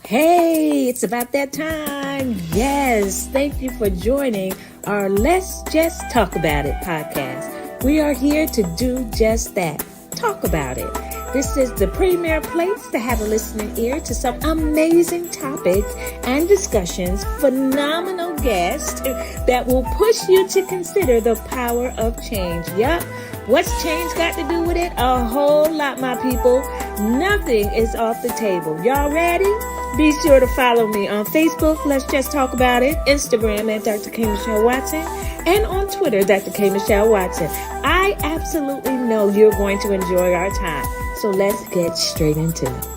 Hey, it's about that time. Yes, thank you for joining our Let's Just Talk About It podcast. We are here to do just that, talk about it. This is the premier place to have a listening ear to some amazing topics and discussions, phenomenal guests that will push you to consider the power of change. Yup. What's change got to do with it? A whole lot, my people. Nothing is off the table. Y'all ready? Be sure to follow me on Facebook, Let's Just Talk About It, Instagram at Dr. K. Mischele Watson, and on Twitter, Dr. K. Mischele Watson. I absolutely know you're going to enjoy our time. So let's get straight into it.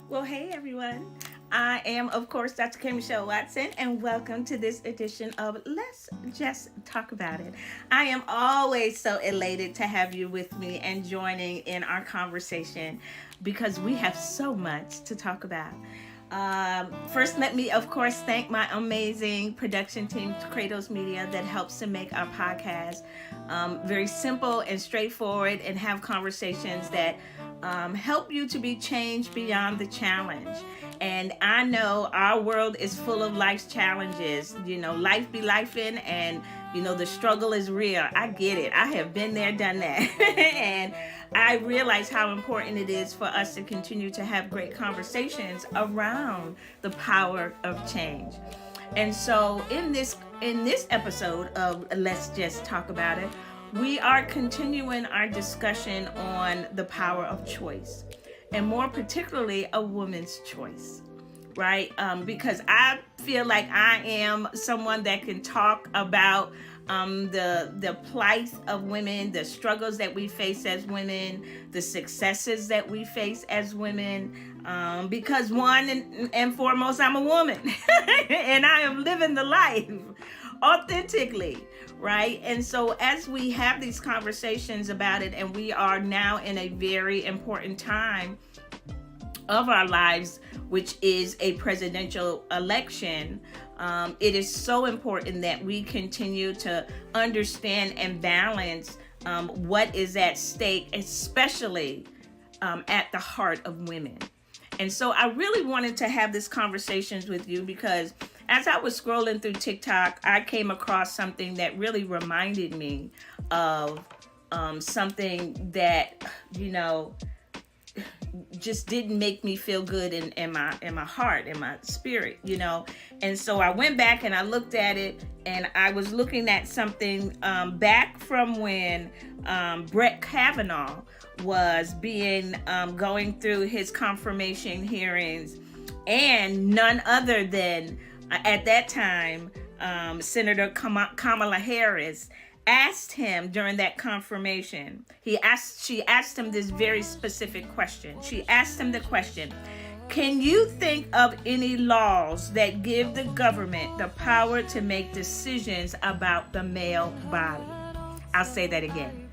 Well, hey everyone. I am, of course, Dr. K. Mischele Watson, and welcome to this edition of Let's Just Talk About It. I am always so elated to have you with me and joining in our conversation because we have so much to talk about. First, let me, of course, thank my amazing production team, Kratos Media, that helps to make our podcast very simple and straightforward and have conversations that help you to be changed beyond the challenge. And I know our world is full of life's challenges. You know, life be lifing, and you know the struggle is real. I get it. I have been there, done that. And I realize how important it is for us to continue to have great conversations around the power of change. And so in this episode of Let's Just Talk About It, we are continuing our discussion on the power of choice, and more particularly a woman's choice, right? Because I feel like I am someone that can talk about the plight of women, the struggles that we face as women, the successes that we face as women, because one and foremost, I'm a woman and I am living the life authentically, right? And so as we have these conversations about it, and we are now in a very important time of our lives, which is a presidential election, it is so important that we continue to understand and balance what is at stake, especially at the heart of women. And so I really wanted to have these conversations with you because as I was scrolling through TikTok, I came across something that really reminded me of something that, you know, just didn't make me feel good in my heart, in my spirit, you know. And so I went back and I looked at it, and I was looking at something back from when Brett Kavanaugh was going through his confirmation hearings, and none other than at that time Senator Kamala Harris asked him during that confirmation. She asked him this very specific question. She asked him the question, can you think of any laws that give the government the power to make decisions about the male body? I'll say that again.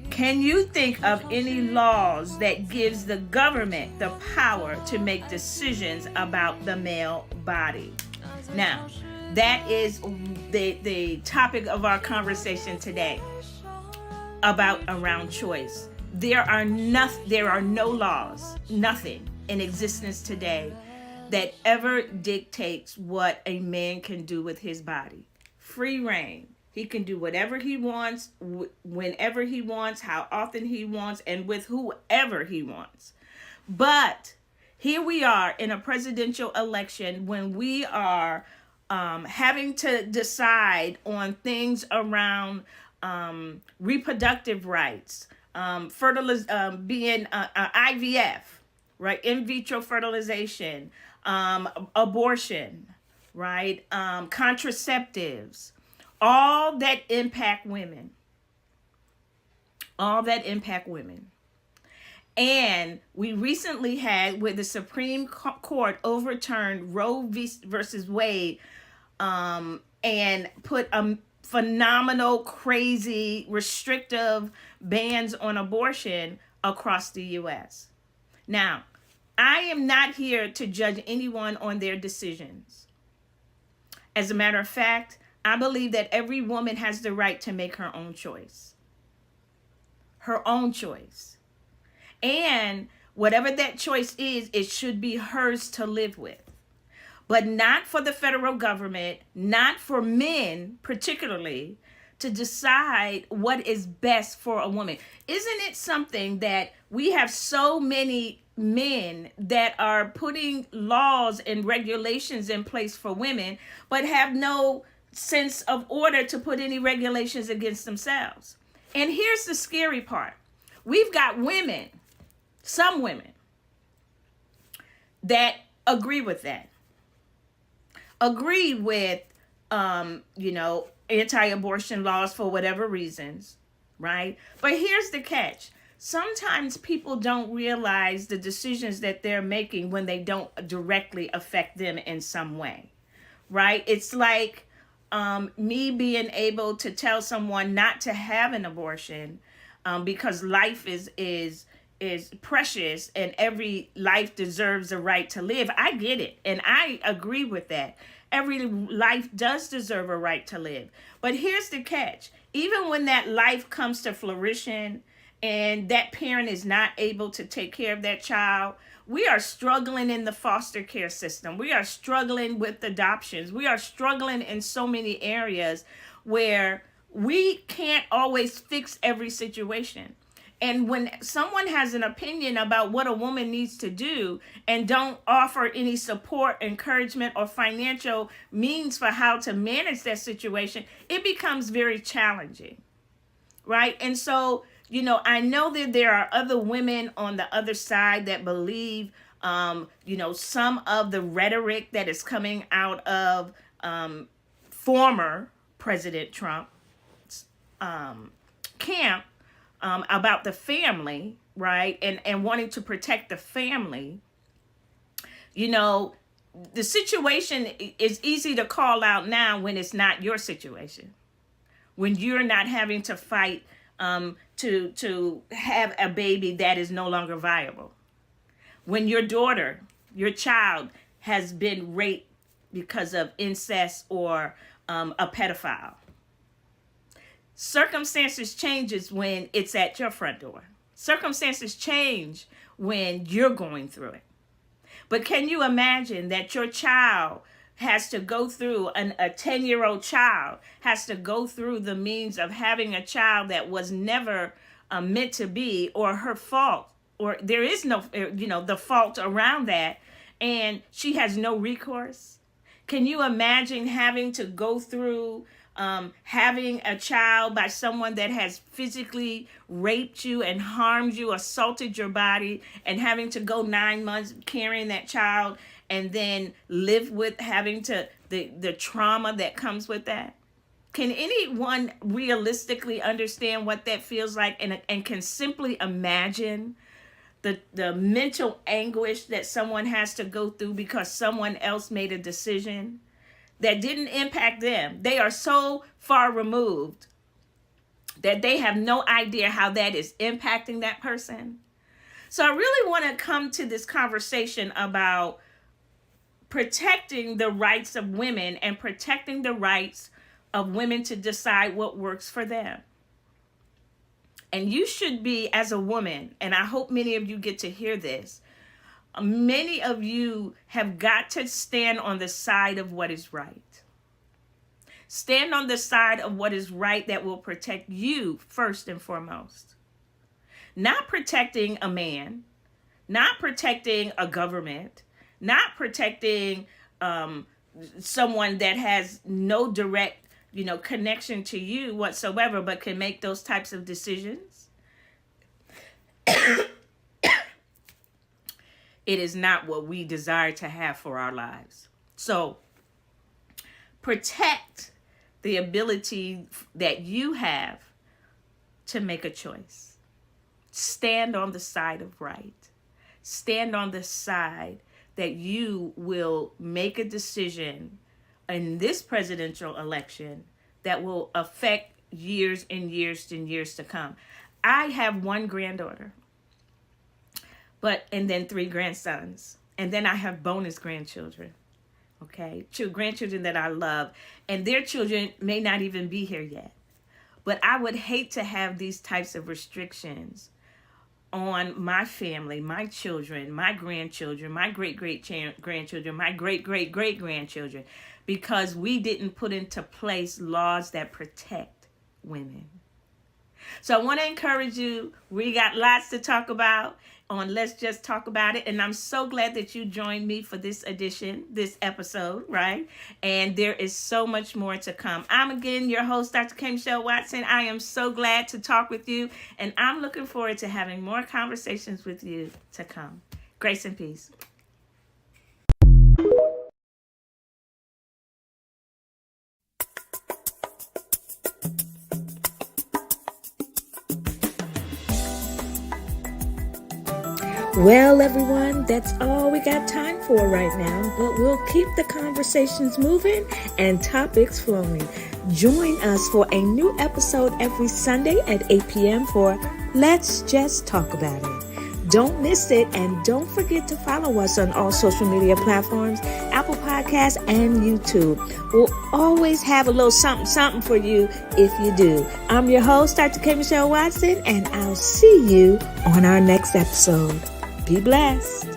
Can you think of any laws that gives the government the power to make decisions about the male body? Now, that is the topic of our conversation today around choice. There are no laws, nothing in existence today that ever dictates what a man can do with his body. Free reign. He can do whatever he wants, whenever he wants, how often he wants, and with whoever he wants. But here we are in a presidential election when we are having to decide on things around reproductive rights, being IVF, right? In vitro fertilization, abortion, right? Contraceptives, all that impact women. And we recently had, where the Supreme Court overturned Roe versus Wade, and put phenomenal, crazy, restrictive bans on abortion across the U.S. Now, I am not here to judge anyone on their decisions. As a matter of fact, I believe that every woman has the right to make her own choice. Her own choice. And whatever that choice is, it should be hers to live with. But not for the federal government, not for men particularly, to decide what is best for a woman. Isn't it something that we have so many men that are putting laws and regulations in place for women, but have no sense of order to put any regulations against themselves? And here's the scary part. We've got women, some women, that agree with that. Agree with, anti-abortion laws for whatever reasons, right? But here's the catch. Sometimes people don't realize the decisions that they're making when they don't directly affect them in some way, right? It's like me being able to tell someone not to have an abortion because life is precious and every life deserves a right to live. I get it, and I agree with that. Every life does deserve a right to live. But here's the catch. Even when that life comes to fruition and that parent is not able to take care of that child, we are struggling in the foster care system. We are struggling with adoptions. We are struggling in so many areas where we can't always fix every situation. And when someone has an opinion about what a woman needs to do and don't offer any support, encouragement, or financial means for how to manage that situation, it becomes very challenging, right? And so, I know that there are other women on the other side that believe, some of the rhetoric that is coming out of former President Trump's camp, about the family, right? And wanting to protect the family. The situation is easy to call out now when it's not your situation. When you're not having to fight to have a baby that is no longer viable. When your daughter, your child has been raped because of incest or a pedophile. Circumstances changes when it's at your front door. Circumstances change when you're going through it. But can you imagine that your child has to go through, a 10-year-old child has to go through the means of having a child that was never meant to be, or her fault, or there is no, the fault around that, and she has no recourse? Can you imagine having to go through having a child by someone that has physically raped you and harmed you, assaulted your body, and having to go 9 months carrying that child and then live with having to the trauma that comes with that? Can anyone realistically understand what that feels like and can simply imagine the mental anguish that someone has to go through because someone else made a decision that didn't impact them? They are so far removed that they have no idea how that is impacting that person. So I really want to come to this conversation about protecting the rights of women and protecting the rights of women to decide what works for them. And you should be, as a woman, and I hope many of you get to hear this, many of you have got to stand on the side of what is right. Stand on the side of what is right that will protect you first and foremost. Not protecting a man, not protecting a government, not protecting someone that has no direct, connection to you whatsoever, but can make those types of decisions. It is not what we desire to have for our lives. So protect the ability that you have to make a choice. Stand on the side of right. Stand on the side that you will make a decision in this presidential election that will affect years and years and years to come. I have one granddaughter, and then 3 grandsons, and then I have bonus grandchildren. okay? Grandchildren that I love, and their children may not even be here yet. But I would hate to have these types of restrictions on my family, my children, my grandchildren, my grandchildren, my great grandchildren, because we didn't put into place laws that protect women. So I want to encourage you. We got lots to talk about on Let's Just Talk About It. And I'm so glad that you joined me for this episode, right? And there is so much more to come. I'm again your host, Dr. Mischele Watson. I am so glad to talk with you. And I'm looking forward to having more conversations with you to come. Grace and peace. Well, everyone, that's all we got time for right now, but we'll keep the conversations moving and topics flowing. Join us for a new episode every Sunday at 8 p.m. for Let's Just Talk About It. Don't miss it, and don't forget to follow us on all social media platforms, Apple Podcasts, and YouTube. We'll always have a little something for you if you do. I'm your host, Dr. Mischele Watson, and I'll see you on our next episode. Be blessed.